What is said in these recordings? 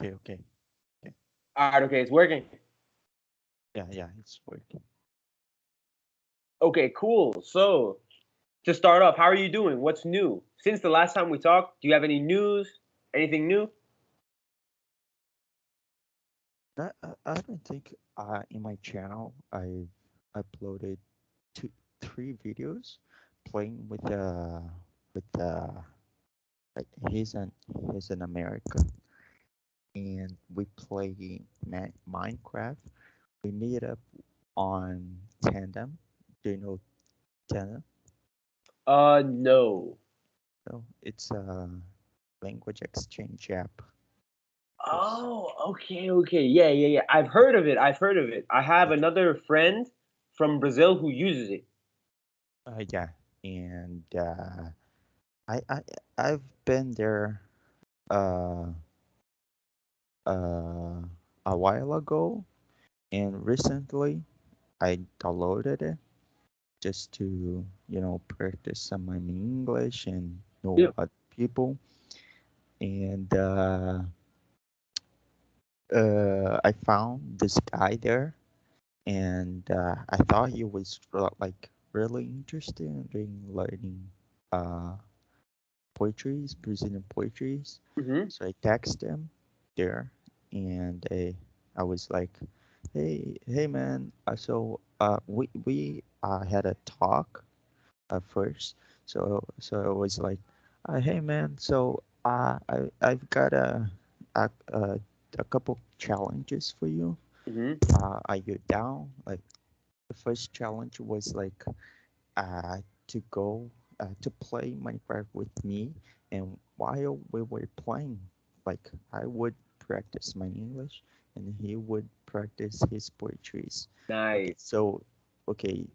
Okay. All right, okay, it's working. Yeah, it's working. Okay, cool. So, to start off, how are you doing? What's new? Since the last time we talked, do you have any news? Anything new? I don't think in my channel I uploaded two, three videos playing with like he's an American and we play Minecraft. We meet up on Tandem. Do you know Tandem? No. No, it's a language exchange app. Yes. Oh, okay. Yeah. I've heard of it. I have another friend from Brazil who uses it. Yeah, and I I I've been there uh uh a while ago, and recently I downloaded it just to practice some of my English and know Yeah. other people. And I found this guy there, and I thought he was like really interested in learning uh poetries, Brazilian poetries. Hmm. So I texted him there, and I was like, hey man, we had a talk at first. So I was like, hey man, so I've got a a, a couple challenges for you. Hmm. Are you down? Like the first challenge was like to go to play Minecraft with me, and while we were playing, like I would practice my English, and he would practice his poetries. Okay, Nice. so okay,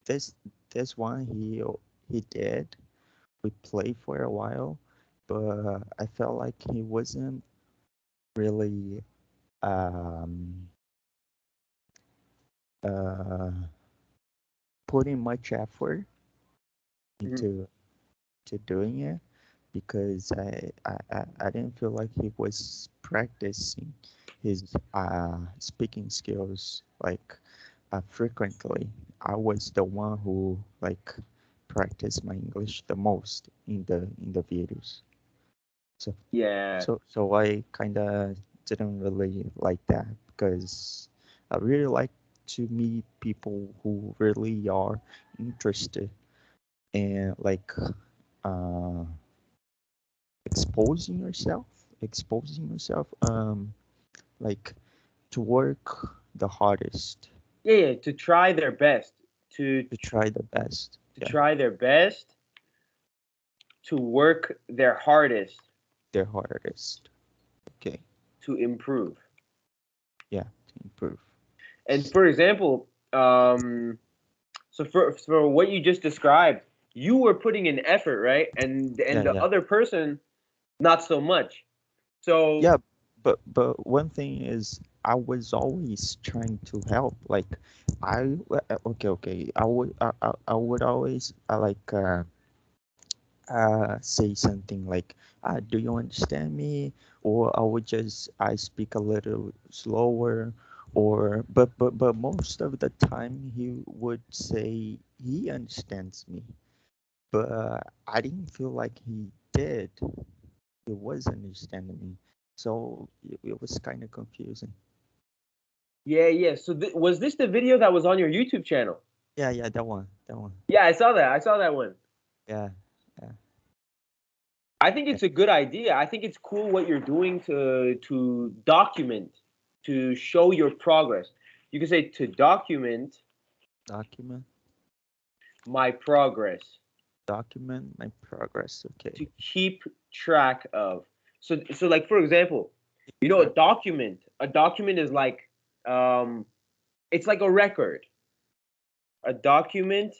this this one he did. We played for a while, but I felt like he wasn't really um, uh, putting much effort Hmm. into to doing it because I didn't feel like he was practicing his speaking skills like frequently. I was the one who like practiced my English the most in the videos. So Yeah. so I kind of didn't really like that because I really like to meet people who really are interested in like uh, exposing yourself, like to work the hardest, Yeah. To try their best. To to try the best. to Yeah, try their best. To work their hardest their hardest. Okay, to improve. yeah, to improve. And for example, so for what you just described, you were putting in effort, right? And Yeah, the yeah, other person not so much. So yeah. But one thing is, I was always trying to help. Like, okay. I would always say something like, "Do you understand me?" Or I speak a little slower, or but most of the time he would say he understands me, but I didn't feel like he did. He was understanding me, so it was kind of confusing. yeah. So was this the video that was on your YouTube channel? Yeah, that one. Yeah, I saw that. I saw that one. Yeah, yeah, I think yeah. it's a good idea. I think it's cool what you're doing to document, to show your progress. You can say to document Document, my progress, document my progress. to Okay, keep track of. So like for example, keep you know, track. a document is like um it's like a record. A document,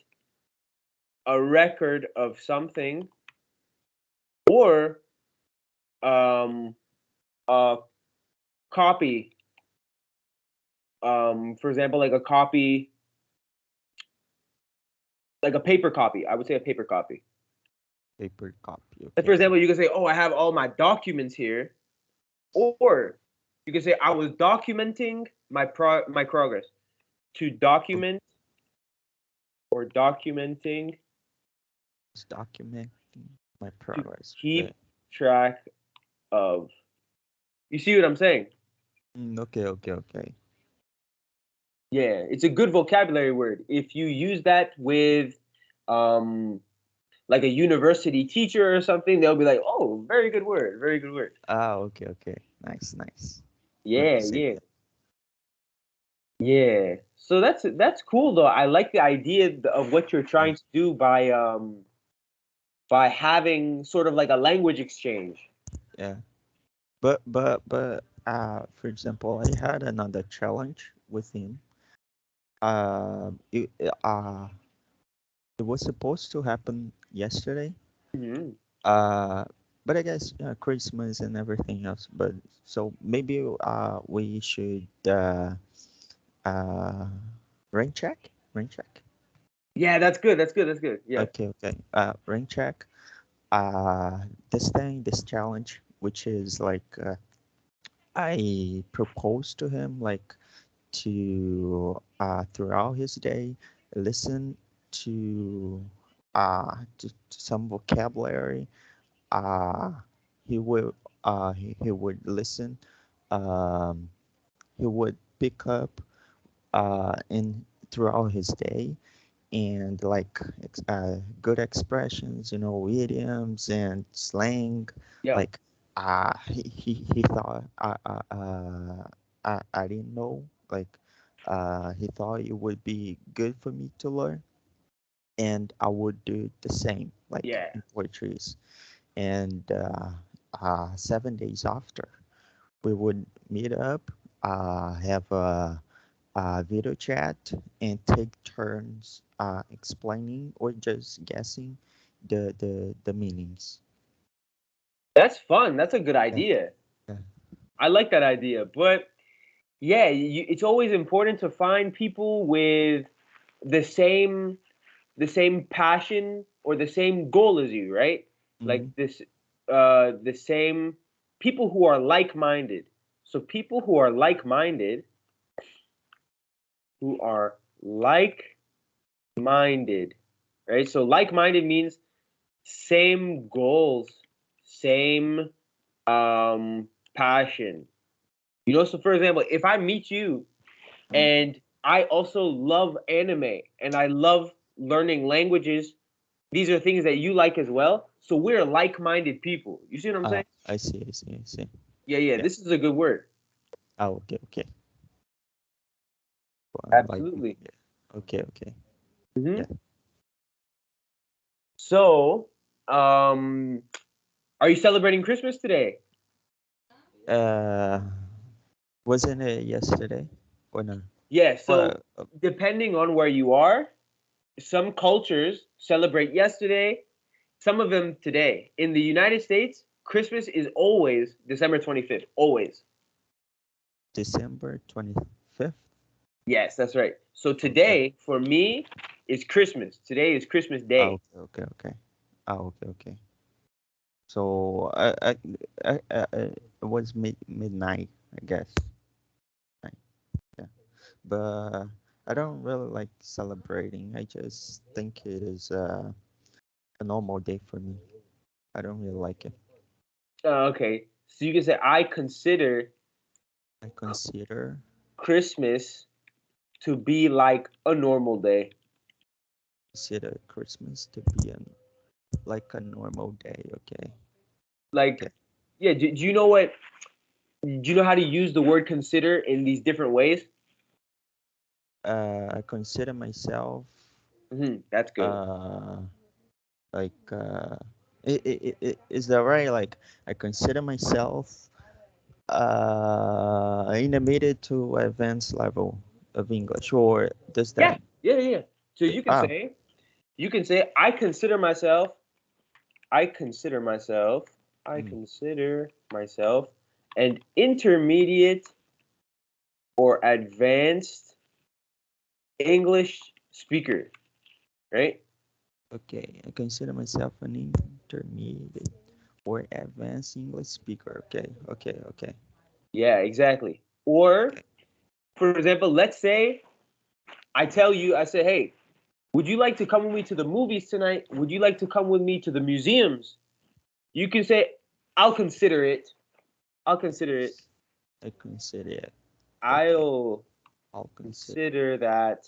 a record of something, or um a copy. For example, like a copy, like a paper copy. I would say a paper copy. Paper copy. Like for Okay. example, you can say, "Oh, I have all my documents here," Or you can say I was documenting my progress. To document or documenting It's documenting my to progress. Okay. keep track of. You see what I'm saying? Okay, okay, okay. Yeah, it's a good vocabulary word. If you use that with um like a university teacher or something, they'll be like, "Oh, very good word, very good word." Ah, okay, okay. Nice, nice. Good Yeah, to see yeah, that. yeah. So that's cool though. I like the idea of what you're Yeah, trying to do by having sort of like a language exchange. yeah. For example, I had another challenge with him. Uh, it, uh, it was supposed to happen yesterday. Hmm. Uh, but I guess Christmas and everything else. But so maybe we should uh rain check. Yeah, that's good. That's good. That's good. Yeah. Okay, okay. Rain check. This challenge, which is like I proposed to him like to throughout his day listen to some vocabulary. Uh, he will he would listen. Um, he would pick up in throughout his day and like good expressions, idioms and slang. Yeah. Like he thought I didn't know. Like he thought it would be good for me to learn, and I would do the same, like Yeah. in Portuguese. And 7 days after, we would meet up, have a video chat, and take turns explaining or just guessing the meanings. That's fun. That's a good Yeah, idea. yeah. I like that idea. But yeah, it's always important to find people with the same passion or the same goal as you, right? Like Mm-hmm. the same people who are like-minded. So people who are like-minded, right? So like-minded means same goals, same passion. So for example, if I meet you and I also love anime and I love learning languages, these are things that you like as well. So we're like-minded people. You see what I'm saying? I see, I see, I see. Yeah, yeah. Yeah. This is a good word. Okay, okay. Like, Absolutely. yeah. Okay, okay. Hmm. Yeah. So, are you celebrating Christmas today? Uh, wasn't it yesterday or no? Yeah. So, Well, depending on where you are, some cultures celebrate yesterday, some of them today. In the United States, Christmas is always December 25th. Always. December 25th. Yes, that's right. So Okay. today, for me, is Christmas. Today is Christmas Day. Okay, okay, okay. Okay, okay. So it was midnight, I guess. Right, yeah. But I don't really like celebrating. I just think it is a normal day for me. I don't really like it. Okay. So you can say, I I consider Christmas to be like a normal day. consider Christmas to be like a normal day. Okay. Like, Okay. yeah, do you know what? Do you know how to use the word consider in these different ways? I consider myself That's good. uh like is that right? Like I consider myself intermediate to advanced level of English, or does Yeah, that? yeah, yeah, yeah. So Ah, you can say, I consider myself, I mm, consider myself an intermediate or advanced English speaker, right? okay. I consider myself an intermediate or advanced English speaker. Okay, okay, okay. Yeah, exactly. Or, for example, let's say I tell you, I say, hey, would you like to come with me to the movies tonight? Would you like to come with me to the museums? You can say, I'll consider it. I'll consider it. I consider it. Okay, I'll I'll consider. consider that.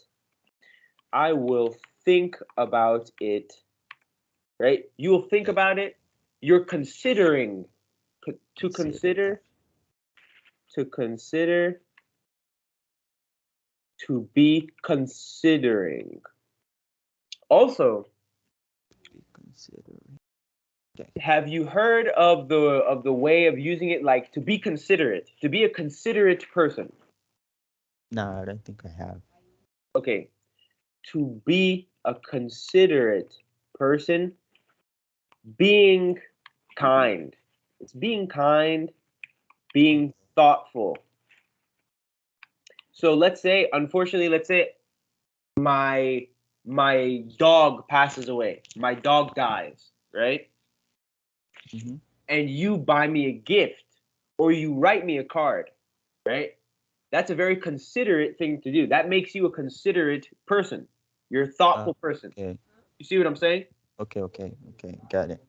I will think about it. Right? You will think Okay, about it. You're considering. To consider that. consider. To consider. To be considering. Also, Be considering. Okay. have you heard of the way of using it, like to be considerate, to be a considerate person? No, I don't think I have. Okay, to be a considerate person, being kind. It's being kind, being thoughtful. So let's say, unfortunately, let's say my my dog passes away. My dog dies, right? Mm-hmm. And you buy me a gift or you write me a card, right? That's a very considerate thing to do. That makes you a considerate person. You're a thoughtful person. Okay. You see what I'm saying? Okay. Okay. Okay. Got it.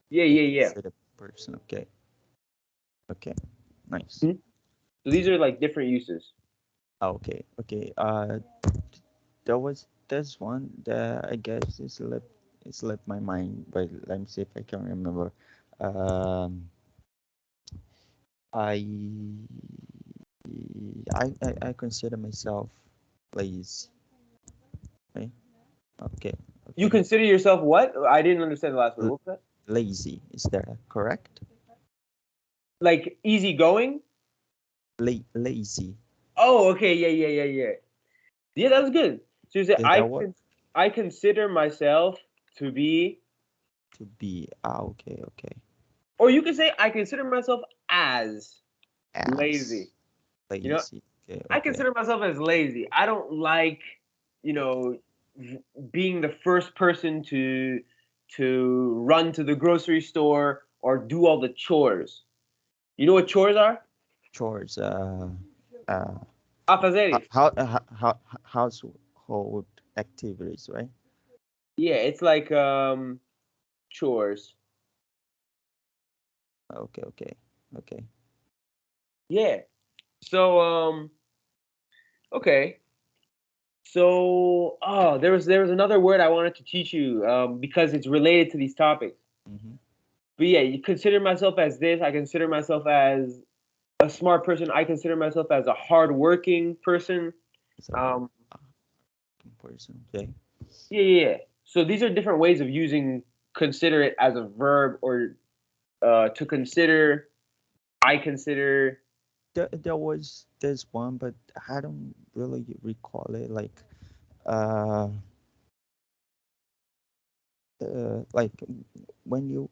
Yeah, I yeah, yeah. consider person. Okay. Okay. Nice. Mhm. So these are like different uses. Okay. Okay. There was this one that I guess it slipped my mind, but let me see if I can remember. Um, I I consider myself lazy. Right? Okay. You Okay. consider yourself what? I didn't understand the last word. L- What was that? lazy. Is that correct? Like easygoing? Lazy. Oh, okay. Yeah, yeah, yeah, yeah. Yeah, that was good. So you say Did that work? I consider myself to be, To be. Okay. Okay. or you can say I consider myself as lazy. As You know, lazy. Okay. I Okay. consider myself as lazy. I don't like, you know, being the first person to run to the grocery store or do all the chores. You know what chores are? Chores. Uh. Afazeres. Household activities, right? Yeah, it's like chores. Okay. Okay. Okay. Yeah. So okay. So there was another word I wanted to teach you because it's related to these topics. Mm-hmm. But yeah, you consider myself as this. I consider myself as a smart person. I consider myself as a hardworking person. It's a hard Um, person. Okay. yeah, yeah, yeah. So these are different ways of using consider it as a verb or to consider. I consider. There was this one, but I don't really recall it. Uh, like when you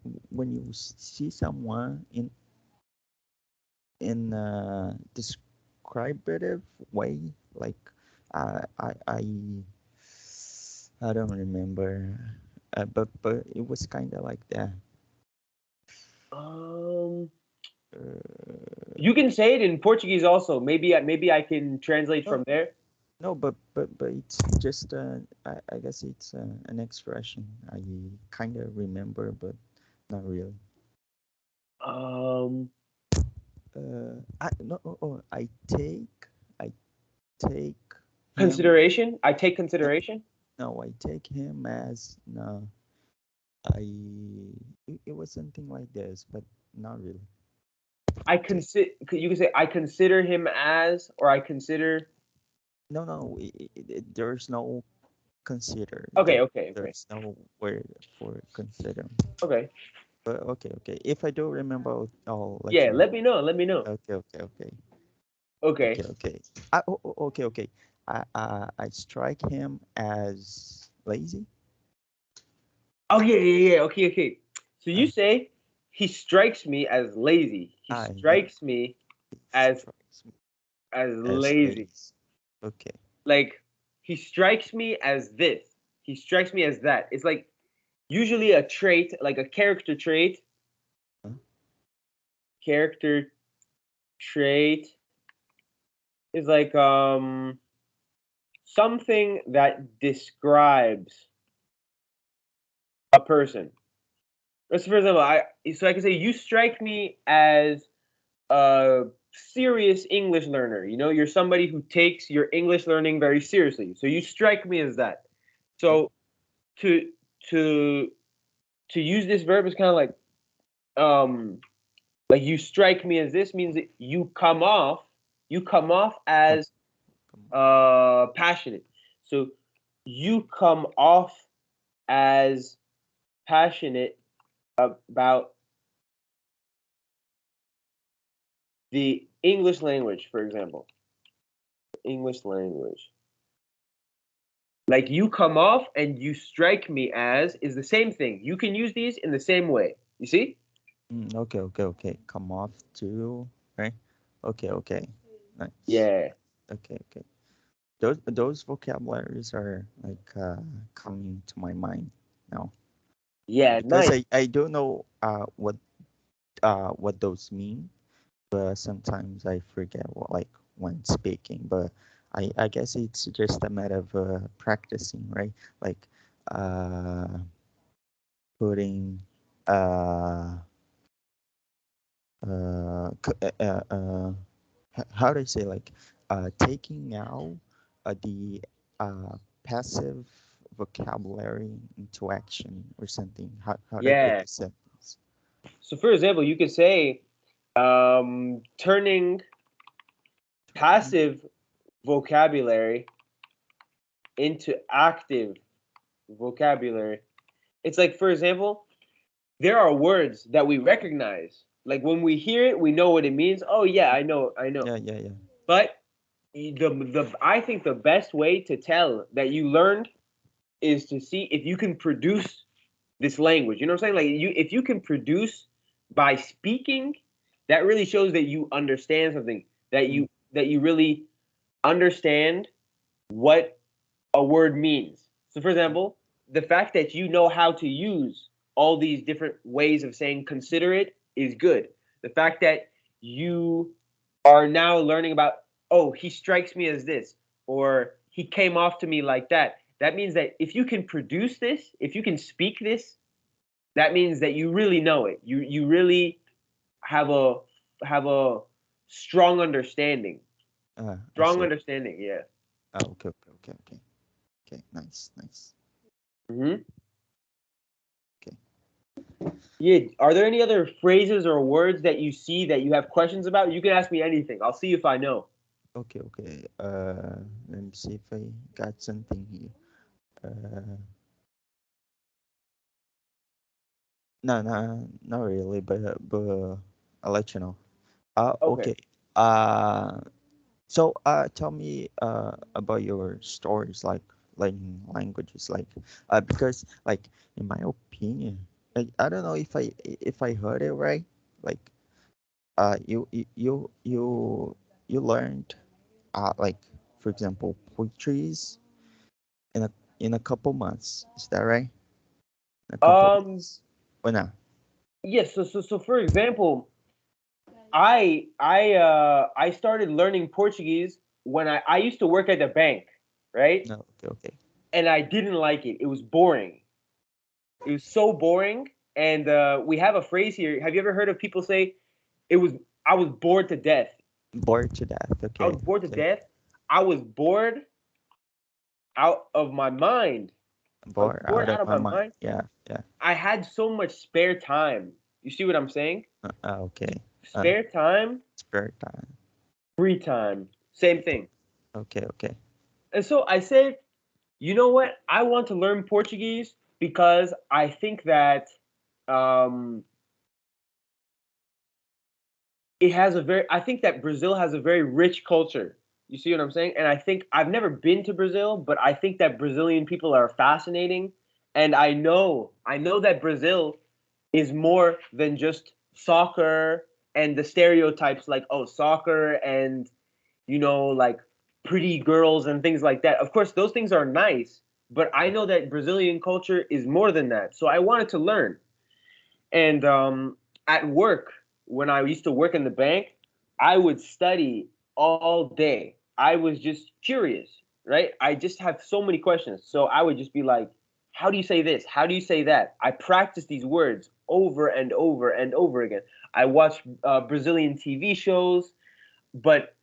see someone in descriptive way, like I I I I don't remember, but it was kind of like that. Um, Uh, you can say it in Portuguese also. Maybe I can translate no, from there. no, but it's just I guess it's an expression I kind of remember, but not really. Um, I no oh, oh, I take him. consideration. I take No, consideration. no, I take him as no. It was something like this, but not really. I Take consider. You can say I consider him as, or I consider. no no. There's no consider. Okay, okay, okay, There's no word for consider. okay. But okay, okay. If I do remember, I'll let Yeah, you know. let me know. Let me know. Okay, okay, okay, Okay. okay, okay. Okay, okay. I strike him as lazy. Oh yeah, yeah, yeah. Okay, okay. So you Uh, say he strikes me as lazy. He yeah, strikes me he as strikes me as lazy. lazy. Okay. Like he strikes me as this. He strikes me as that. It's like usually a trait, like a character trait. Huh? Character Trait is like something that describes a person. Let's for example, I can say you strike me as a serious English learner. You know, you're somebody who takes your English learning very seriously. So you strike me as that. So to to to use this verb is kind of like you strike me as this means that you come off as passionate. So you come off as passionate about the English language, for example. English language. Like you come off and you strike me as is the same thing. You can use these in the same way. You see? Okay. Come off to, right? Okay. Nice. Yeah. Okay. Those vocabularies are like coming to my mind now. Yeah, Because nice. I don't know what those mean, but sometimes I forget what, like when speaking. But I guess it's just a matter of practicing, right? Like uh, putting uh, how do I say, like taking out the passive vocabulary into action or something. How do I put Yeah. the sentence? So for example, you could say turning passive vocabulary into active vocabulary. It's like, for example, there are words that we recognize. Like when we hear it, we know what it means. Oh yeah, I know. Yeah. But the I think the best way to tell that you learned is to see if you can produce this language. You know what I'm saying? Like you if you can produce by speaking, that really shows that you understand something, Mm, that you really understand what a word means. So, for example, the fact that you know how to use all these different ways of saying considerate is good. The fact that you are now learning about, oh, he strikes me as this, or he came off to me like that. That means that if you can produce this, if you can speak this, that means that you really know it. You really have a strong understanding. I Strong see. understanding, yeah. Okay. Nice. Hmm. Okay. Yeah. Are there any other phrases or words that you see that you have questions about? You can ask me anything. I'll see if I know. Okay. Let me see if I got something here. Uh, no, not really, but I'll let you know. Okay. Okay. So tell me about your stories, like learning languages, like because like in my opinion, I don't know if I heard it right, like you learned like for example Portuguese in a couple months. Is that right? In a couple Um. months. Or not? Yes. So for example, I started learning Portuguese when I used to work at the bank, right? No. Okay. And I didn't like it. It was boring. It was so boring. And we have a phrase here. Have you ever heard of people say it was? I was bored to death. Bored to death. I was bored to death. I was bored out of my mind. I was Bored bored out out of of my my mind. mind. Yeah. I had so much spare time. You see what I'm saying? Okay. Uh, Spare time, spare time. free time, same thing. Okay. And so I said, you know what? I want to learn Portuguese because I think that um, I think that Brazil has a very rich culture. You see what I'm saying? And I think I've never been to Brazil, but I think that Brazilian people are fascinating. And I know that Brazil is more than just soccer and the stereotypes like, oh, soccer and, like pretty girls and things like that. Of course, those things are nice, but I know that Brazilian culture is more than that. So I wanted to learn. And at work, when I used to work in the bank, I would study all day. I was just curious, right? I just have so many questions. So I would just be like, how do you say this? How do you say that? I practice these words over and over and over again. I watched Brazilian TV shows, but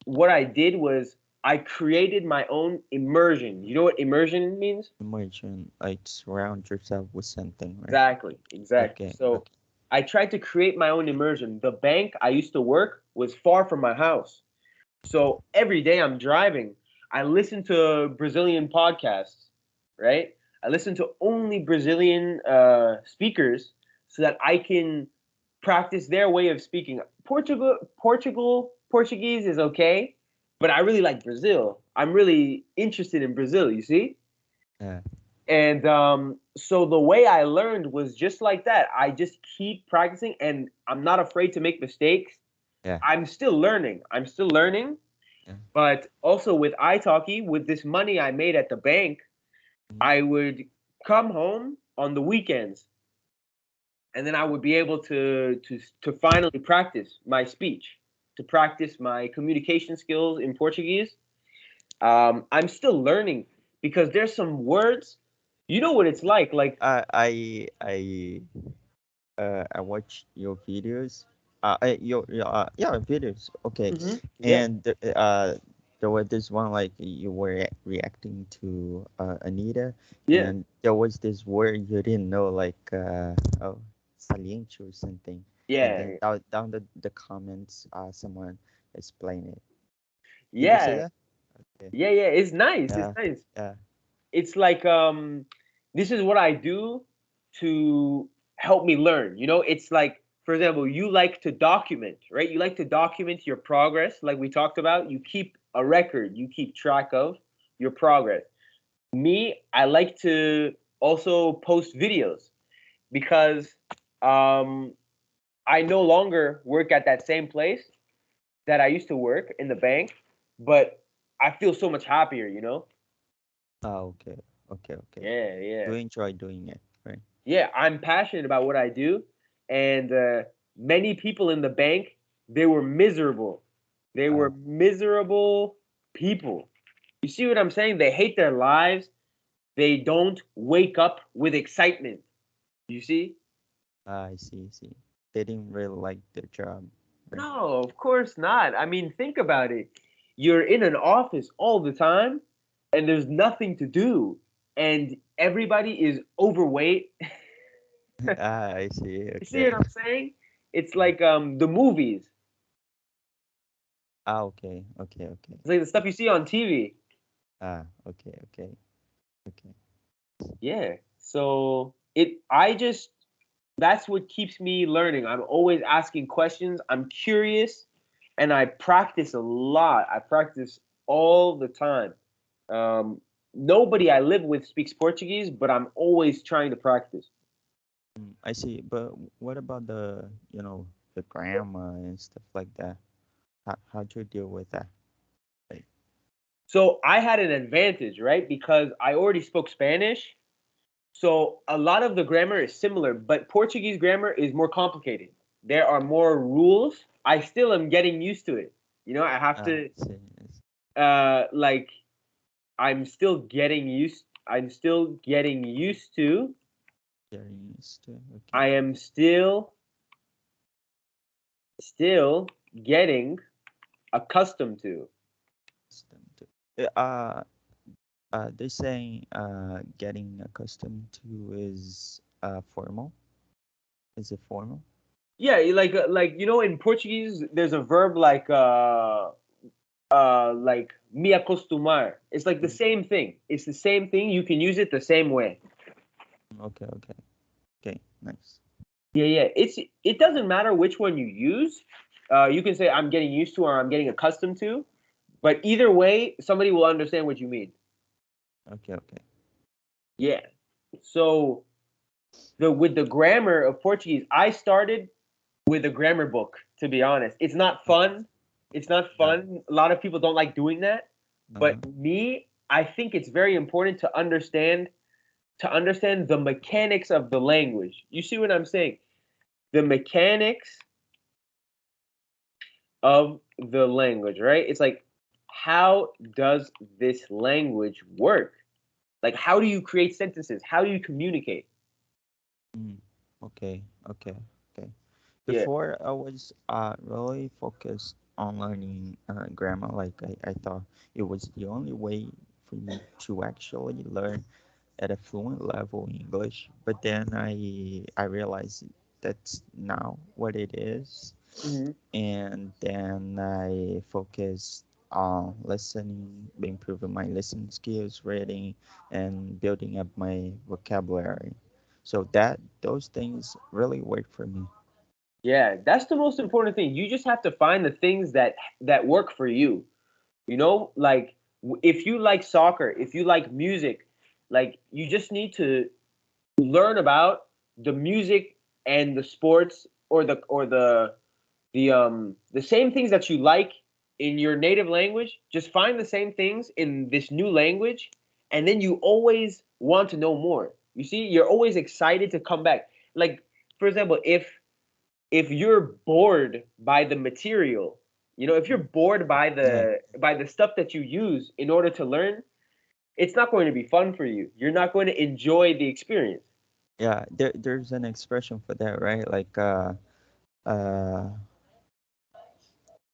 what I did was I created my own immersion. You know what immersion means? Imagine like surround yourself with something, right? Exactly, exactly. Okay, So okay. I tried to create my own immersion. The bank I used to work was far from my house. So every day I'm driving, I listen to Brazilian podcasts, right? I listen to only Brazilian speakers so that I can practice their way of speaking. Portuguese is okay, but I really like Brazil. I'm really interested in Brazil, you see? Yeah, And so the way I learned was just like that. I just keep practicing and I'm not afraid to make mistakes. yeah, I'm still learning. I'm still learning. yeah. But also with Italki, with this money I made at the bank, Mhm. I would come home on the weekends and then I would be able to finally practice my speech, to practice my communication skills in Portuguese. I'm still learning because there's some words, you know what it's like I watch your videos. Yeah, videos. Okay, yeah, and there was this one like you were reacting to Anita, yeah, and there was this word you didn't know, like oh, saliente or something, and then yeah, down the comments, someone explained it. Did you say yeah, that? Okay. yeah. It's nice. It's Yeah. nice. Yeah. It's like this is what I do to help me learn. You know, it's like, for example, you like to document, right? You like to document your progress, like we talked about. You keep a record, you keep track of your progress. Me, I like to also post videos because um, I no longer work at that same place that I used to work in the bank, but I feel so much happier, you know? Oh, okay. Okay. Okay. Yeah, yeah. You enjoy doing it, right? Yeah, I'm passionate about what I do, and many people in the bank, they were miserable. They were Ah, miserable people. You see what I'm saying? They hate their lives. They don't wake up with excitement. You see? I see. See, they didn't really like their job, right? No, of course not. I mean, think about it. You're in an office all the time, and there's nothing to do, and everybody is overweight. Ah, I see. You see what Okay. I'm saying? It's Yeah. like the movies. Ah, okay. Okay. Okay. It's like the stuff you see on TV. Ah, okay. Okay. Okay. Yeah. So I just, that's what keeps me learning. I'm always asking questions. I'm curious and I practice a lot. I practice all the time. Um, Nobody I live with speaks Portuguese, but I'm always trying to practice. I see. But what about the grammar and stuff like that? How'd you deal with that? Like, So I had an advantage, right? Because I already spoke Spanish. So a lot of the grammar is similar, but Portuguese grammar is more complicated. There are more rules. I still am getting used to it. You know, I have ah, to I see. I see. like I'm still getting used to. Getting used to. Okay. I am still getting accustomed to. Accustomed to. They're saying getting accustomed to is formal. Is it formal? Yeah, like you know in Portuguese there's a verb like me acostumar. It's like the Mm, same thing. It's the same thing. You can use it the same way. okay. Okay. Okay. Nice. Yeah, yeah. It doesn't matter which one you use. You can say I'm getting used to or I'm getting accustomed to, but either way, somebody will understand what you mean. Okay. Okay. Yeah. So the with the grammar of Portuguese, I started with a grammar book. To be honest, it's not Mm, fun. It's not yeah. fun. A lot of people don't like doing that, but Uh-huh. me, I think it's very important to understand the mechanics of the language. You see what I'm saying? The mechanics of the language, right? It's like, how does this language work? Like, how do you create sentences? How do you communicate? Mm, okay, okay, okay. Yeah. Before I was really focused on learning grammar. Like I thought it was the only way for me to actually learn at a fluent level in English. But then I realized that's not what it is. Hmm. And then I focused on listening, improving my listening skills, reading, and building up my vocabulary. So that those things really work for me. Yeah, that's the most important thing. You just have to find the things that work for you. You know, like if you like soccer, if you like music, like you just need to learn about the music and the sports or the same things that you like in your native language. Just find the same things in this new language, and then you always want to know more. You see, you're always excited to come back. Like, for example, if you're bored by the material, if you're bored by Yeah, the stuff that you use in order to learn, it's not going to be fun for you. You're not going to enjoy the experience. yeah. There's an expression for that, right? Like uh,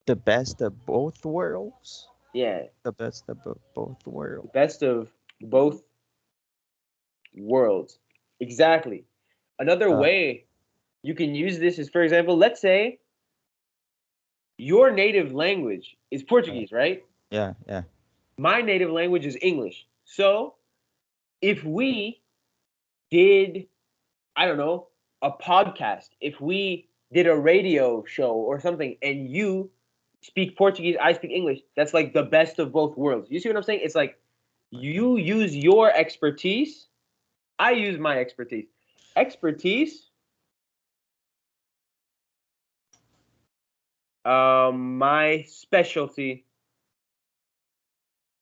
the best of both worlds. Yeah, The best of both the worlds. best of both worlds. Exactly. Another Uh, way you can use this is, for example, let's say your native language is uh, Portuguese, right? yeah, yeah, My native language is English. So if we did, I don't know, a podcast, if we did a radio show or something, and you speak Portuguese, I speak English, that's like the best of both worlds. You see what I'm saying? It's like okay, you use your expertise, I use my expertise. Expertise, my specialty,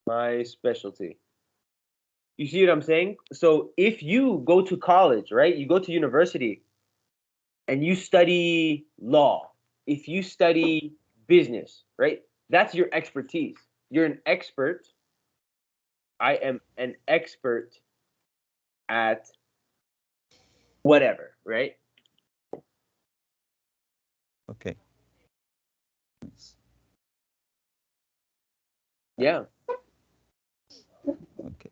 my specialty. You see what I'm saying? So if you go to college, right? You go to university and you study law, if you study business, right? That's your expertise. You're an expert. I am an expert at whatever, right? okay. Nice. Yeah. Okay.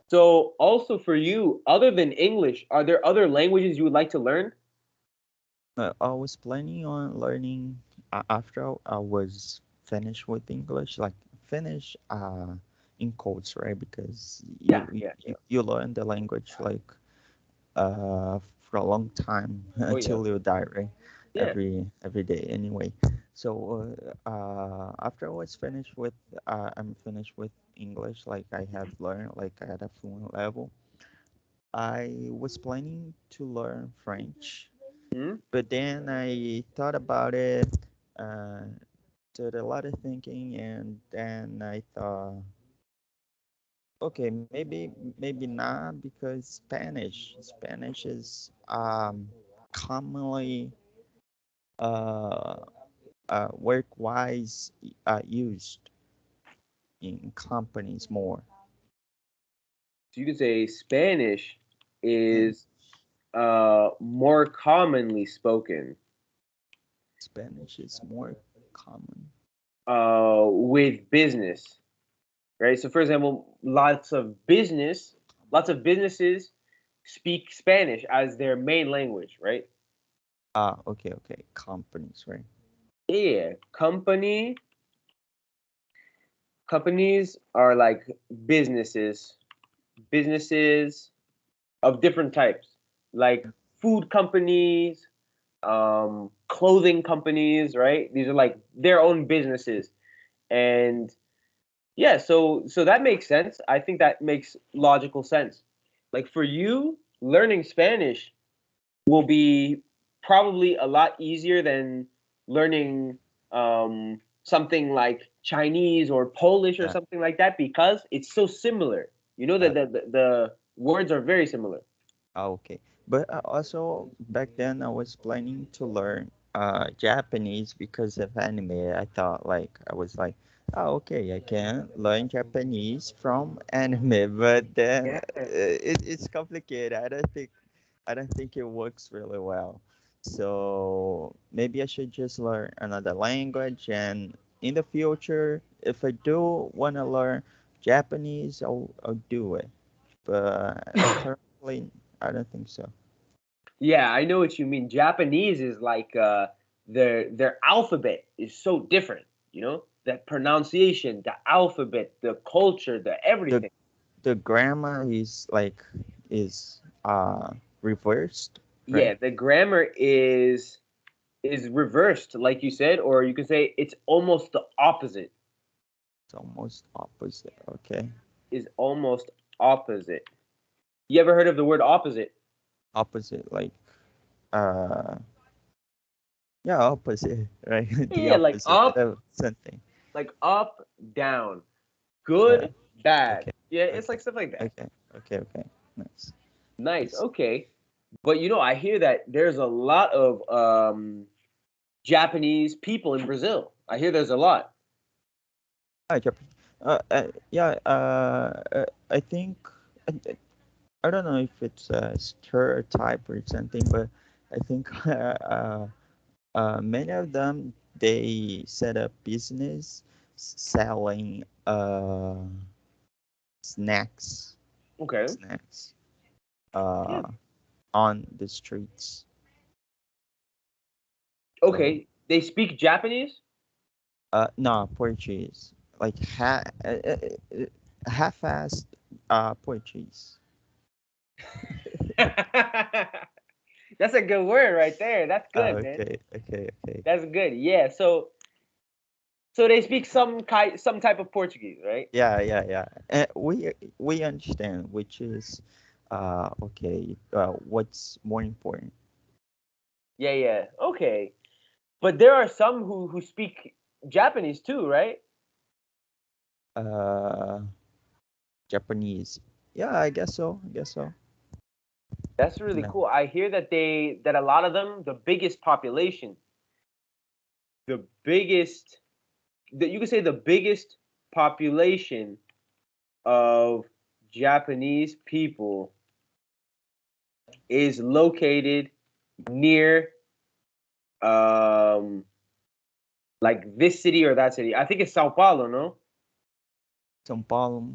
So also for you, other than English, are there other languages you would like to learn? I was planning on learning after I was finished with English, like finish in quotes, right? Because Yeah, yeah, yeah. you learn the language like for a long time Oh yeah. until you die, right? Yeah. Every day anyway. So after I was finished with I'm finished with English, like I have learned like at a fluent level. I was planning to learn French, Hmm. but then I thought about it, uh, did a lot of thinking, and then I thought, okay, maybe not because Spanish is commonly uh, work-wise used in companies more. So you could say Spanish Yeah, is more commonly spoken Spanish is more common. with business, right? So for example, lots of businesses speak Spanish as their main language, right? Okay, okay, companies, right? Yeah, companies are like businesses, businesses of different types, like food companies, clothing companies, right? These are like their own businesses. And yeah, so that makes sense. I think that makes logical sense. Like for you, learning Spanish will be probably a lot easier than learning something like Chinese or Polish or Yeah. something like that because it's so similar. You know that Uh, the words are very similar. okay. But also back then I was planning to learn Japanese because of anime. I thought like I was like, oh, okay, I can learn Japanese from anime, but then Yeah. it's complicated. I don't think it works really well. So maybe I should just learn another language, and in the future, if I do want to learn Japanese, I'll do it. But currently, I don't think so. Yeah, I know what you mean. Japanese is like their alphabet is so different, you know? The pronunciation, the alphabet, the culture, the The everything. the grammar is reversed, right? Yeah, the grammar is reversed, like you said, or you could say it's almost the opposite. It's almost opposite. Okay, Is almost opposite. You ever heard of the word opposite? opposite like uh yeah, opposite, right? The Yeah, opposite of something. like up, down, Uh, good, bad. okay, Yeah, it's okay, like stuff like that. okay, okay, okay. Nice. Nice. Nice. Okay. But I hear that there's a lot of Japanese people in Brazil. I hear there's a lot. Hi, Japan. Yeah. I think I don't know if it's a stereotype or something, but I think many of them they set up business selling snacks Okay. snacks Yeah. uh, on the streets. So Okay. They speak Japanese? no, Portuguese, like half-assed Portuguese. That's a good word right there. That's good, man. Okay, okay, okay. That's good. Yeah. So they speak some type of Portuguese, right? Yeah, yeah, yeah. We understand, which is okay. What's more important? Yeah, yeah. Okay. But there are some who speak Japanese too, right? Uh, Japanese. Yeah, I guess so. I guess so. That's really No. cool. I hear that a lot of them, the biggest population, the biggest that you could say the biggest population of Japanese people is located near um like this city or that city. I think it's Sao Paulo, no? São Paulo,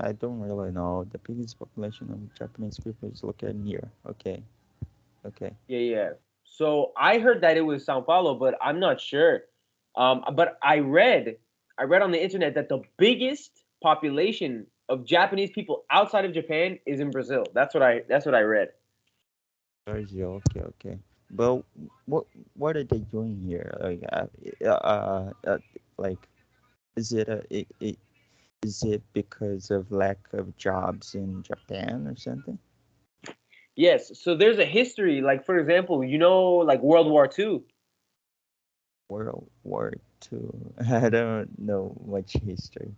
I don't really know. The biggest population of Japanese people is located near. Okay, okay. Yeah, yeah. So I heard that it was Sao Paulo, but I'm not sure. But I read on the internet that the biggest population of Japanese people outside of Japan is in Brazil. That's what I read. Brazil, okay, okay. But what what are they doing here? Like, is it is it because of lack of jobs in Japan or something? Yes. So there's a history, like for example, like World War II. World War II. I don't know much history.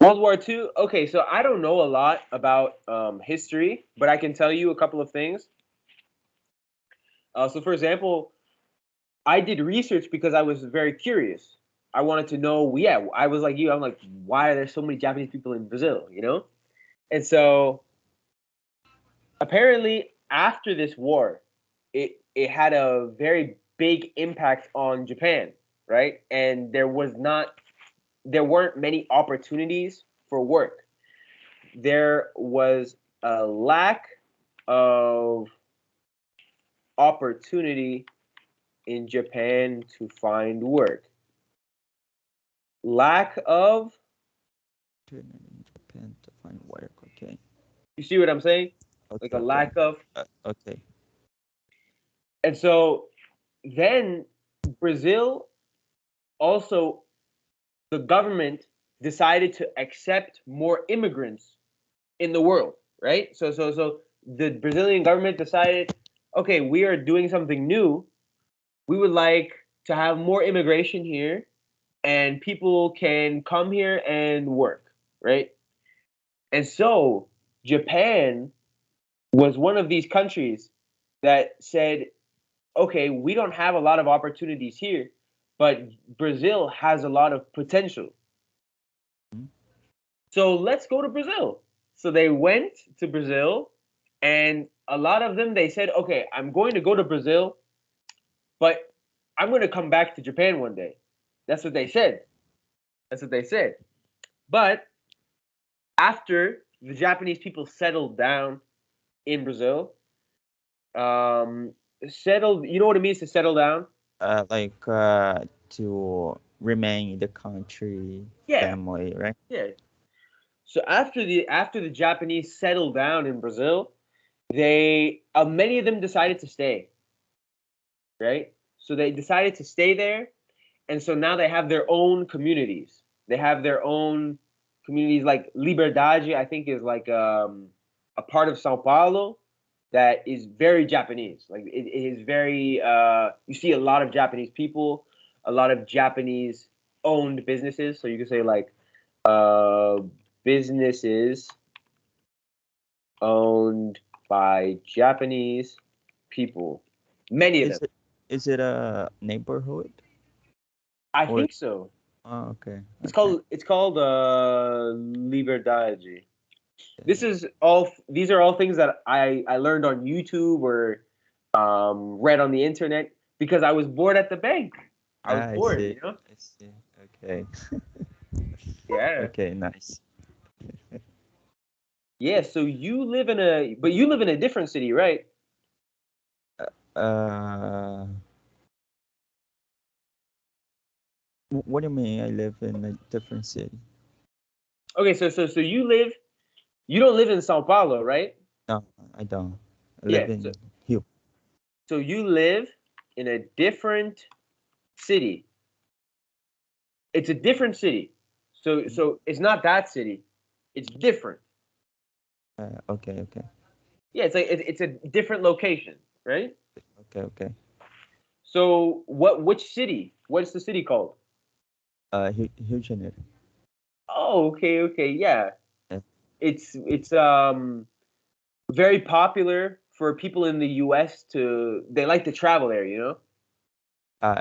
World War II. Okay, so I don't know a lot about history, but I can tell you a couple of things. So, for example, I did research because I was very curious. I wanted to know. Yeah, I was like you. I'm like, why are there so many Japanese people in Brazil? And so apparently, after this war, it had a very big impact on Japan, right? And there weren't many opportunities for work. There was a lack of opportunity in Japan to find work. Lack of, Turning in Japan to find work. Okay, you see what I'm saying? Like okay, a okay, lack of. okay. And so then Brazil also, the government decided to accept more immigrants in the world, right? So the Brazilian government decided, okay, we are doing something new. We would like to have more immigration here and people can come here and work, right? And so Japan was one of these countries that said, okay, we don't have a lot of opportunities here, but Brazil has a lot of potential. Mhm. So let's go to Brazil. So they went to Brazil, and a lot of them they said, okay, I'm going to go to Brazil, but I'm going to come back to Japan one day. That's what they said. That's what they said. But after the Japanese people settled down in Brazil, settled. You know what it means to settle down? Like to remain in the country, Yeah, family, right? yeah. So after the Japanese settled down in Brazil, they many of them decided to stay, right? So they decided to stay there, and so now they have their own communities. They have their own communities like Liberdade, I think is like a part of Sao Paulo that is very Japanese. Like it is very you see a lot of Japanese people, a lot of Japanese owned businesses. So you can say like uh, businesses owned by Japanese people. Many of them. Is it a neighborhood I or? think so. Oh, okay, It's okay. called Liberdade. This Yeah. is all. These are all things that I learned on YouTube or read on the internet because I was bored at the bank. I was Ah, I bored, see. you know. I see. Okay. Yeah, Okay, nice. yeah. So you live in a different city, right? Uh, what do you mean? I live in a different city. Okay, so you don't live in Sao Paulo, right? No, I don't. I Yeah. live in Hill. So you live in a different city. It's a different city. So it's not that city. It's different. Okay, okay, Yeah, it's like it's a different location, right? okay, okay. So which city? What's the city called? Houston. Oh, okay, okay, yeah. Yeah. It's very popular for people in the US to they like to travel there, you know?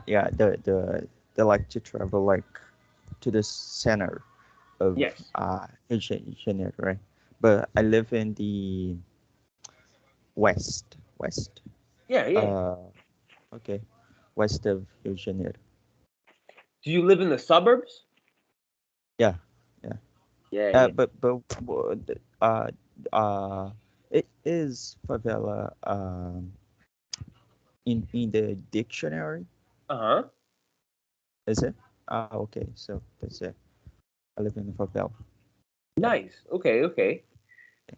Yeah. They like to travel like to the center of Yes. Houston, right? But I live in the west. Yeah, yeah. Uh, okay, west of Houston. Do you live in the suburbs? Yeah, yeah. Yeah, yeah. Uh, uh, it is favela in the dictionary, Uh-huh. is it? Okay, so that's it. I live in a favela. Yeah, Nice. Okay, okay.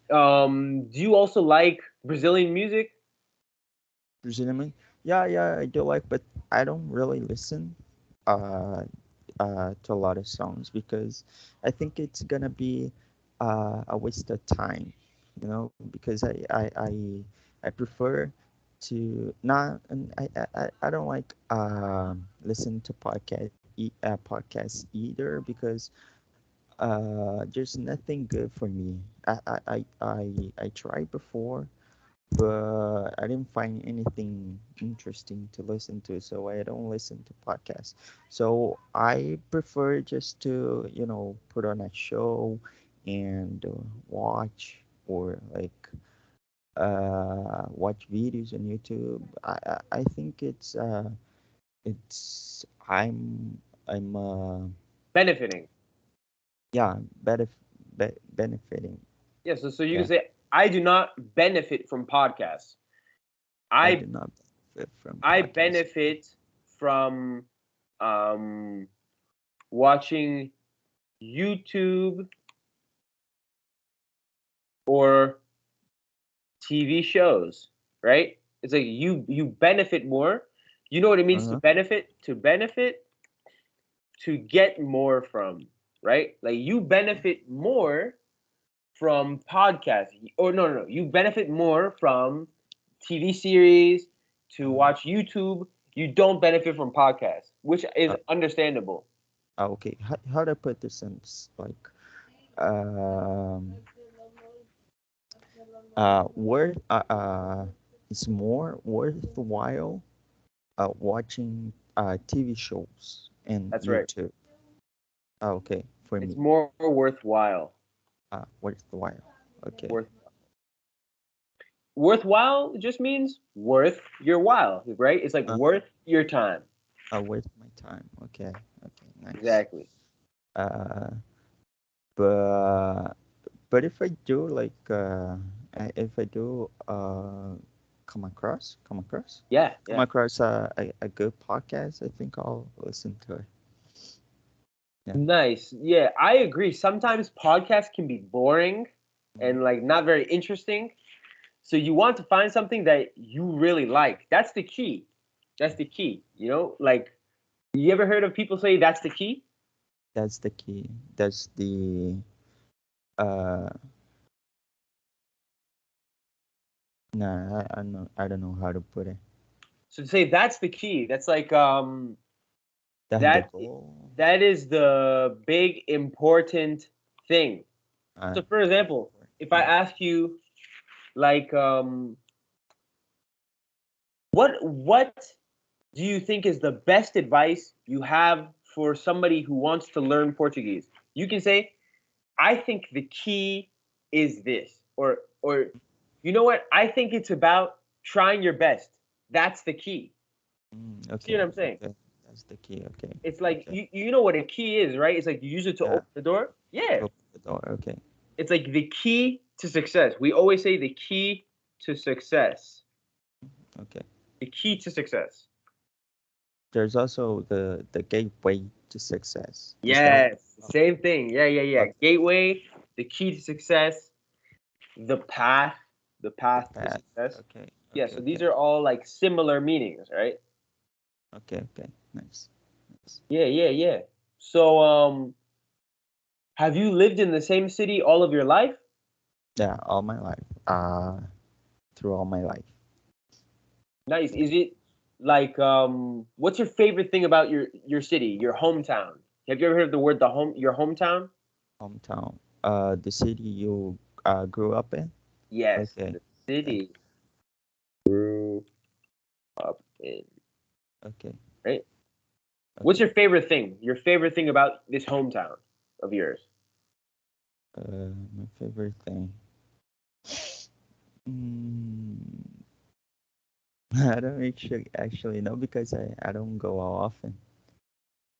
Do you also like Brazilian music? Brazilian. Yeah, yeah, I do like, but I don't really listen uh to a lot of songs because I think it's gonna be a waste of time, because I prefer to not, and I don't like listen to podcasts either because there's nothing good for me. I tried before, but I didn't find anything interesting to listen to, so I don't listen to podcasts. So I prefer just to, put on a show and watch, or like watch videos on YouTube. I think it's I'm Benefiting. yeah, benefiting. Yeah, so you can Yeah, say I do not benefit from podcasts. I I do not benefit from I podcasts. benefit from um watching YouTube or TV shows, right? It's like you benefit more. You know what it means to Uh-huh. benefit? To benefit, to get more from, right? Like you benefit more from podcasts, or no, you benefit more from TV series to Uh-huh. watch YouTube. You don't benefit from podcasts, which is Uh, understandable. okay, how do I put this in like um worth it's more worthwhile watching TV shows and That's right. YouTube. Okay, for It's me, more worthwhile. worthwhile. Okay, Worth worthwhile just means worth your while, right? It's like uh, worth your time. worth my time. Okay, okay, nice. Exactly. Uh, but but if I do if I do Yeah, come yeah. across a good podcast, I think I'll listen to it. Yeah. Nice. Yeah, I agree. Sometimes podcasts can be boring Mhm. and like not very interesting. So you want to find something that you really like. That's the key. That's the key. You know, like you ever heard of people say that's the key? That's the key. That's the uh no, I don't know how to put it. So to say that's the key, that's like That's the that goal. that is the big important thing. Uh, So for example, if I yeah. ask you like what do you think is the best advice you have for somebody who wants to learn Portuguese? You can say, I think the key is this. Or you know what? I think it's about trying your best. That's the key. See Okay, what I'm saying? okay. That's the key. Okay, It's like okay. you know what a key is, right? It's like you use it to Yeah, open the door. Yeah. open the door. Okay, It's like the key to success. We always say the key to success. okay. The key to success. There's also the gateway to success. Is that what? Yes, same thing. Yeah, yeah, yeah. Okay, Gateway, the key to success, the path, the the path to path. success. Okay, Yeah, okay, so these okay, are all like similar meanings, right? okay, okay. Nice, nice. Yeah, yeah, yeah. So, have you lived in the same city all of your life? Yeah, all my life. Through all my life. Nice. Is it like what's your favorite thing about your city, your hometown? Have you ever heard of the word your hometown? Hometown. The city you grew up in. Yes, Okay, the okay, city grew up in, okay, right? What's okay. your favorite thing? Your favorite thing about this hometown of yours? My favorite thing. Mm, I don't actually know because I don't go out often.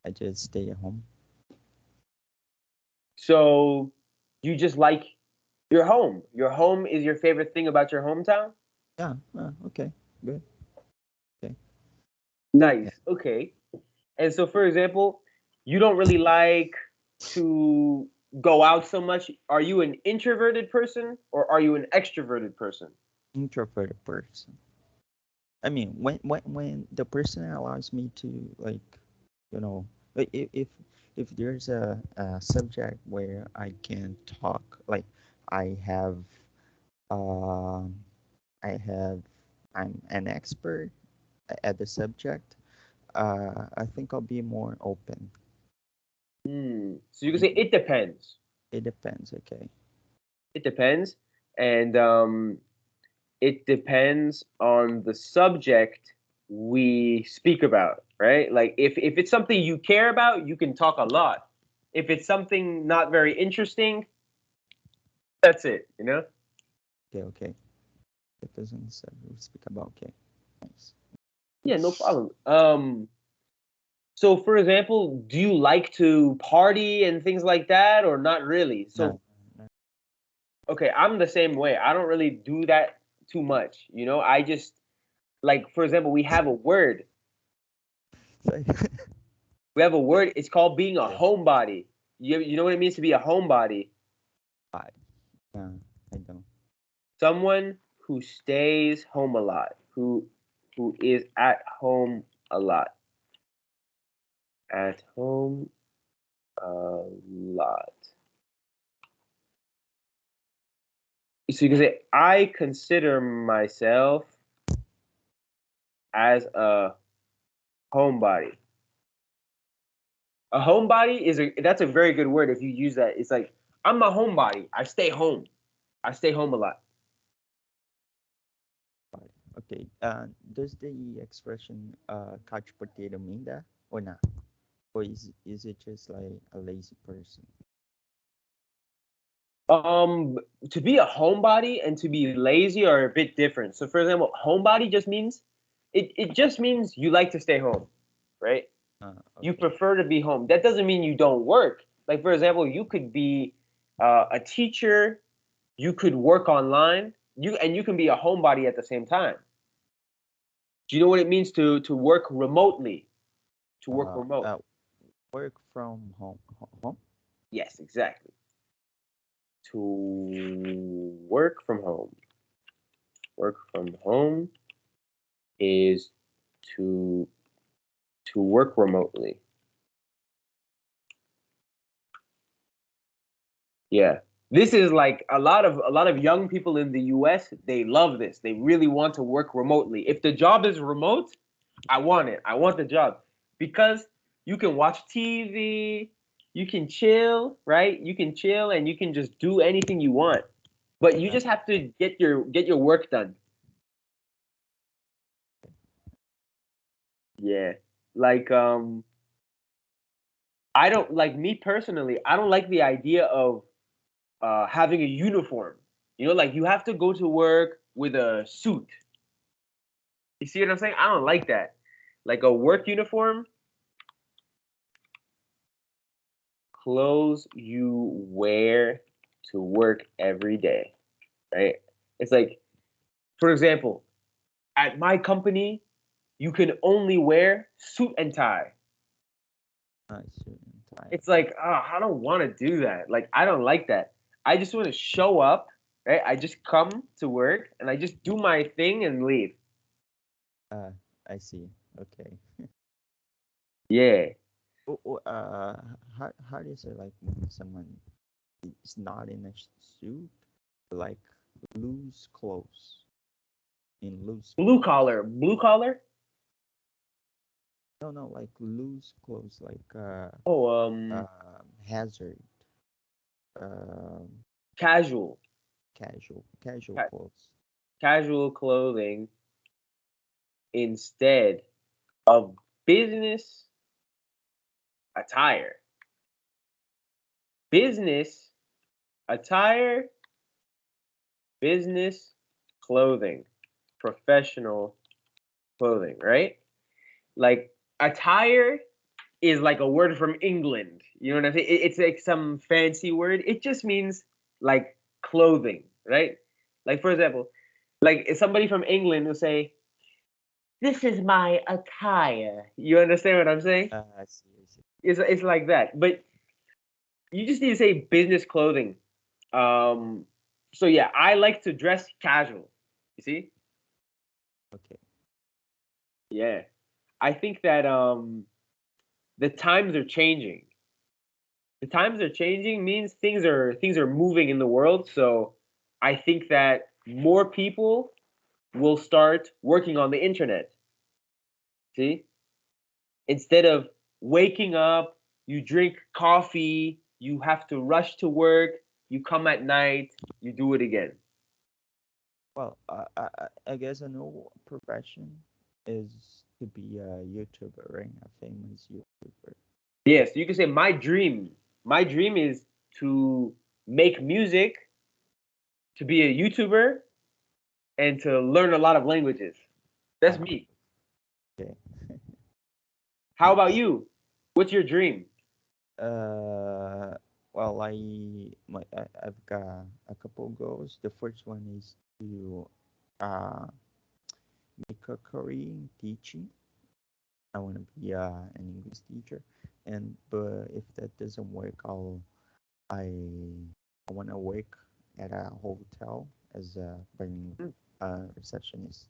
I just stay at home. So you just like your home. Your home is your favorite thing about your hometown? Yeah. Okay. Good. Okay. Nice. Yeah. Okay. And so for example, you don't really like to go out so much. Are you an introverted person or are you an extroverted person? Introverted person. I mean, when the person allows me to you know, like if there's a subject where I can talk, like I have um I have I'm an expert at the subject. I think I'll be more open. So you can It, say it depends. it depends. Okay. It depends. And it depends on the subject we speak about, right? Like if it's something you care about, you can talk a lot. If it's something not very interesting, that's it, you know? Okay. Okay. Depends on the subject we speak about. Okay. Nice. Yeah, no problem. So for example, do you like to party and things like that or not really? No. So No. okay, I'm the same way. I don't really do that too much, you know? I just like for example, we have a word. Sorry. We have a word, it's called being a Yeah. homebody. You know what it means to be a homebody? Bye. No, I don't. Someone who stays home a lot, who is at home a lot. At home a lot. So you can say, I consider myself as a homebody. A homebody is that's a very good word if you use that. It's like I'm a homebody. I stay home. I stay home a lot. Bye. Okay. Does the expression couch potato mean that or not? Or is it just like a lazy person? Um, to be a homebody and to be lazy are a bit different. So, for example, homebody just means it just means you like to stay home, right? You Okay. prefer to be home. That doesn't mean you don't work. Like, for example, you could be a teacher, you could work online, you can be a homebody at the same time. Do you know what it means to work remotely? To work Uh, remote. uh, Work from home. Home? Yes, exactly. To work from home. Work from home is to to work remotely. Yeah. This is like a lot of young people in the US, they love this. They really want to work remotely. If the job is remote, I want it. I want the job because you can watch TV, you can chill, right? You can chill and you can just do anything you want. But you Uh, just have to get your work done. Yeah. Like I don't like me personally, I don't like the idea of having a uniform. You know, like you have to go to work with a suit. You see what I'm saying? I don't like that. Like a work uniform, clothes you wear to work every day, right? It's like, for example, at my company, you can only wear suit and tie. I see. Time. It's like, oh, I don't want to do that. Like, I don't like that. I just want to show up, right? I just come to work and I just do my thing and leave. Uh, I see. Okay. Yeah. How do you say like when someone is not in a suit, like loose clothes in loose Blue clothes? collar. Blue collar? No, no, like loose clothes, like Oh, hazard, um, casual. casual Ca- clothes. Casual clothing instead of business attire. Business attire, business clothing, professional clothing, right? Like attire is like a word from England. You know what I'm saying? It's like some fancy word. It just means like clothing, right? Like for example, like if somebody from England will say, "This is my attire." You understand what I'm saying? I see, I see. It's like that. But you just need to say business clothing. Um, so yeah, I like to dress casual. You see? Okay. Yeah. I think that the times are changing. The times are changing means things are moving in the world. So I think that more people will start working on the internet. See? Instead of waking up, you drink coffee, you have to rush to work, you come at night, you do it again. Well, I guess a new profession is to be a YouTuber, right? A famous YouTuber. Yes, you can say my dream is to make music, to be a YouTuber, and to learn a lot of languages. That's Ah, me. okay. How about Nice. you? What's your dream? Uh, well, I've got a couple goals. The first one is to uh make a career in teaching. I want to be an English teacher, and but if that doesn't work, I I want to work at a hotel as a receptionist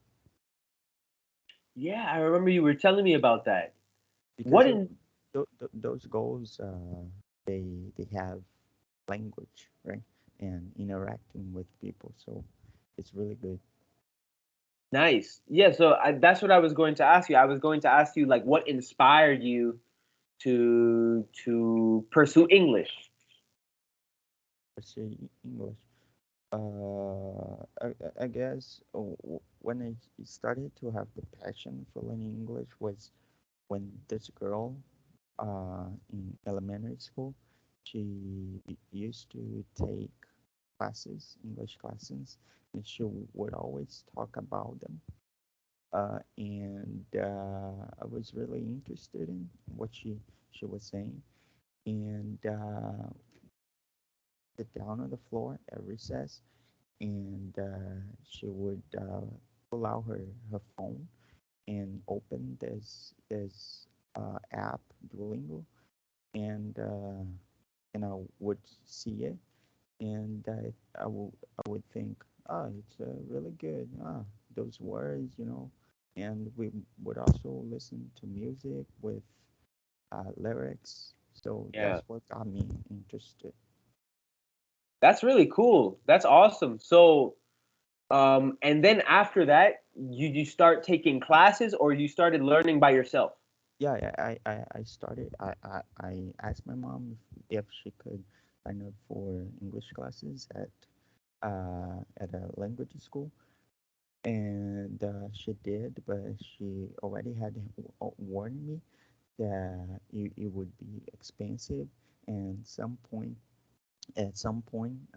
Yeah, I remember you were telling me about that. What because in those goals they have language, right, and interacting with people, so it's really good. Nice. Yeah, so that's what I was going to ask you. I was going to ask you like what inspired you to pursue English? Let's say English. I guess when I started to have the passion for learning English was when this girl in elementary school, she used to take classes, English classes, and she would always talk about them. And I was really interested in what she was saying. And sit down on the floor at recess, and she would pull out her phone and open this app, Duolingo, and I would see it, and I would think, oh, it's really good. Those words, and we would also listen to music with lyrics. So Yeah. that's what got me interested. That's really cool. That's awesome. So, and then after that, you start taking classes or you started learning by yourself? Yeah, yeah, I started. I asked my mom if she could sign up for English classes at a language school, and she did, but she already had warned me that it would be expensive, and some point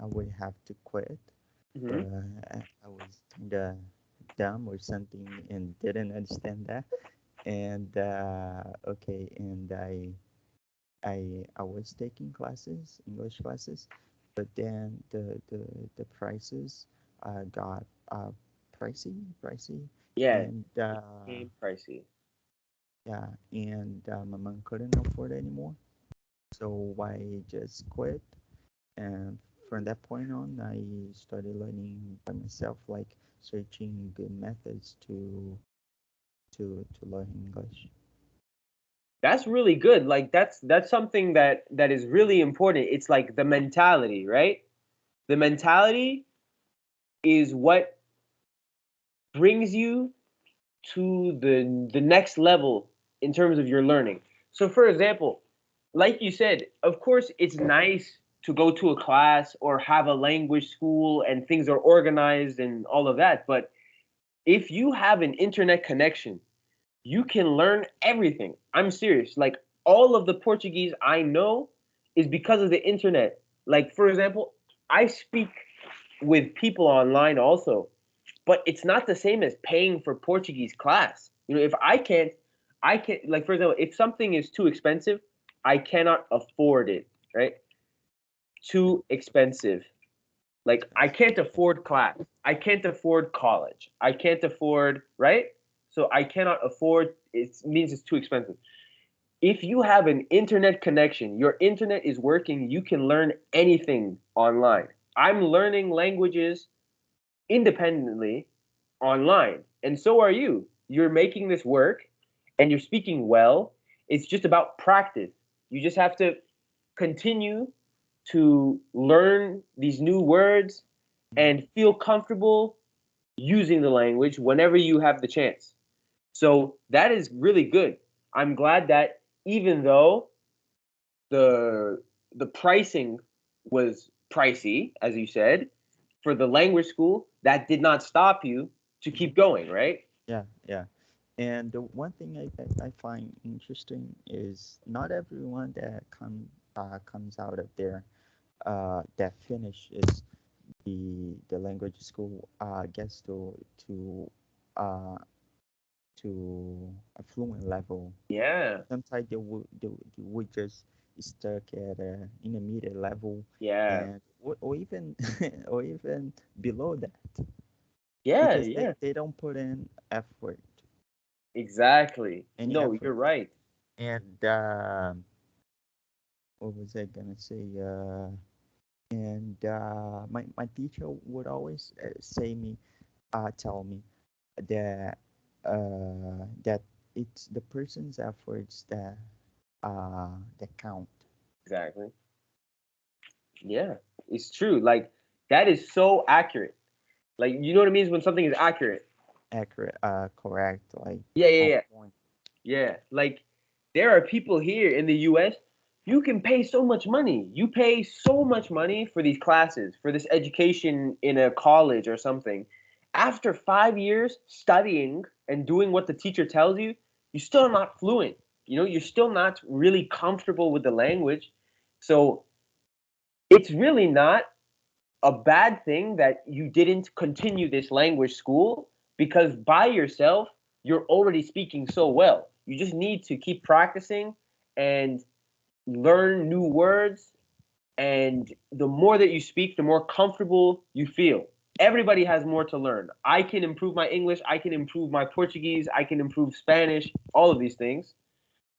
I would have to quit. Hmm. But I was kind of dumb or something and didn't understand that. And okay, and I was taking classes, English classes, but then the prices got pricey, Yeah, and it became pricey. yeah, and my mom couldn't afford it anymore, so I just quit. And from that point on, I started learning by myself, like searching good methods to learn English. That's really good. Like that's something that is really important. It's like the mentality, right? The mentality is what brings you to the next level in terms of your learning. So for example, like you said, of course it's nice to go to a class or have a language school and things are organized and all of that, but if you have an internet connection, you can learn everything. I'm serious. Like all of the Portuguese I know is because of the internet. Like for example, I speak with people online also, but it's not the same as paying for Portuguese class. If I can't, like for example, if something is too expensive, I cannot afford it, right? Too expensive. Like I can't afford class. I can't afford college. I can't afford, right? So I cannot afford it means it's too expensive. If you have an internet connection, your internet is working, you can learn anything online. I'm learning languages independently online. And so are you. You're making this work and you're speaking well. It's just about practice. You just have to continue to learn these new words Mhm. and feel comfortable using the language whenever you have the chance. So that is really good. I'm glad that even though the the pricing was pricey, as you said, for the language school, that did not stop you to Mhm. keep going, right? Yeah, yeah. And the one thing I find interesting is not everyone that comes out of there that finishes the language school gets uh to a fluent level. Yeah, Sometimes they would just stuck at a intermediate level, yeah, and or even or even below that, yeah, because yeah. they don't put in effort, Exactly. any No, effort. you're right. And what was I gonna say? And my teacher would always tell me that that it's the person's efforts that count. Exactly. Yeah, it's true. Like that is so accurate. Like you know what it means when something is accurate. Accurate, correct, like Yeah, yeah, on yeah. point. Yeah. Like there are people here in the US. you can pay so much money. You pay so much money for these classes, for this education in a college or something. After 5 years studying and doing what the teacher tells you, you're still not fluent. You know, you're still not really comfortable with the language. So it's really not a bad thing that you didn't continue this language school because by yourself, you're already speaking so well. You just need to keep practicing and learn new words, and the more that you speak, the more comfortable you feel. Everybody has more to learn. I can improve my English, I can improve my Portuguese, I can improve Spanish, all of these things.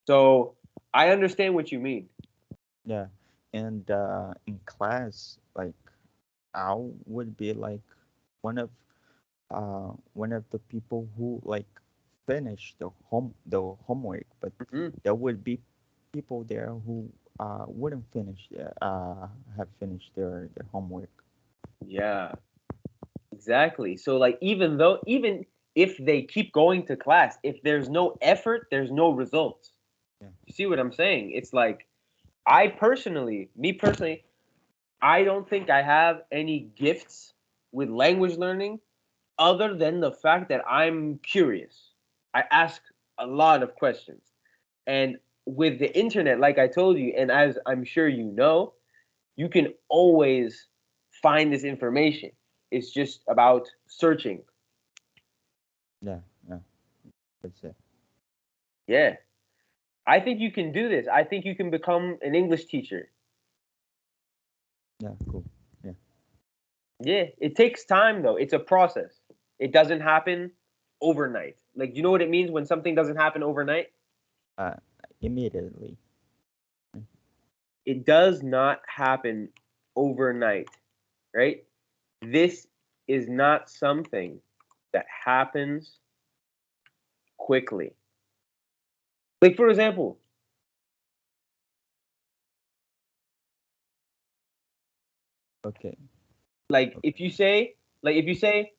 So I understand what you mean. Yeah, and in class, like I would be like one of one of the people who like finish the homework, but Mhm. there would be people there who wouldn't finish have finished their homework. Yeah, exactly. So like even if they keep going to class, if there's no effort, there's no results. Yeah, You see what I'm saying? It's like me personally, I don't think I have any gifts with language learning other than the fact that I'm curious. I ask a lot of questions. And with the internet, like I told you, and as I'm sure you know, you can always find this information. It's just about searching. yeah, yeah. That's it. Yeah. I think you can do this. I think you can become an English teacher. Yeah, cool. Yeah. Yeah. It takes time, though. It's a process. It doesn't happen overnight. Like, you know what it means when something doesn't happen overnight? Uh, Immediately. It does not happen overnight, right? This is not something that happens quickly. Like, for example, Okay. like Okay. if you say,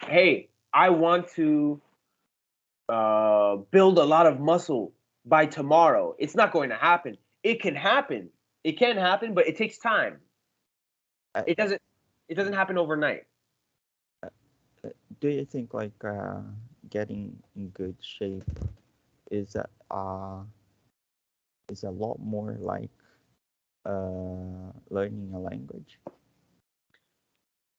hey, I want to build a lot of muscle by tomorrow. It's not going to happen. It can happen. It can happen, but it takes time. I, It doesn't. It doesn't happen overnight. uh, do you think like getting in good shape is is a lot more like learning a language?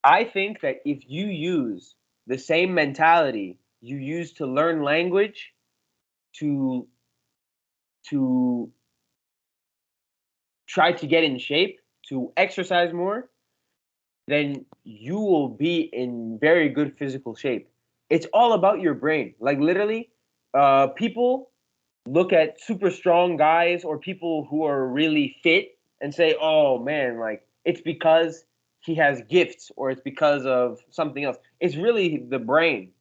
I think that if you use the same mentality you use to learn language to to try to get in shape, to exercise more, then you will be in very good physical shape. It's all about your brain. Like literally, people look at super strong guys or people who are really fit and say, "Oh man, like it's because he has gifts or it's because of something else." It's really the brain.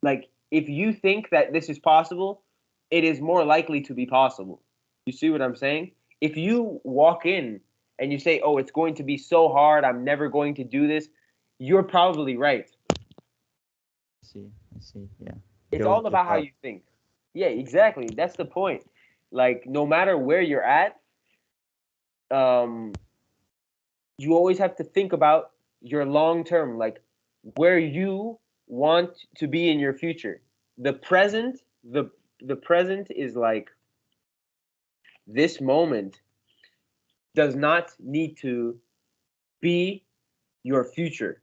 Like if you think that this is possible, it is more likely to be possible. You see what I'm saying? If you walk in and you say, "Oh, it's going to be so hard. I'm never going to do this." You're probably right. I see. Yeah. It's You'll all give about how up. you think. Yeah, exactly. That's the point. Like no matter where you're at, um, you always have to think about your long term, like where you want to be in your future. The present, the present is like this moment does not need to be your future.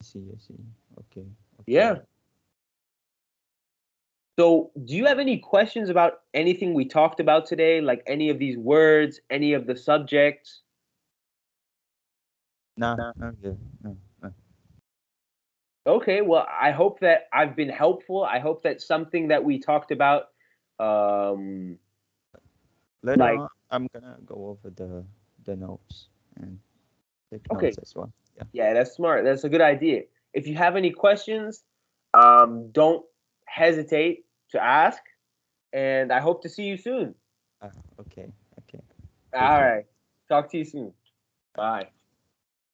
I see. Okay. Okay. Yeah. So, do you have any questions about anything we talked about today? Like any of these words, any of the subjects? No, not good. No, no. Okay, well, I hope that I've been helpful. I hope that something that we talked about, um, Later like, on, I'm gonna go over the notes and take okay, notes as well. Yeah. yeah, that's smart. That's a good idea. If you have any questions, don't hesitate to ask. And I hope to see you soon. Okay. Okay. Take All care. right. Talk to you soon. Bye.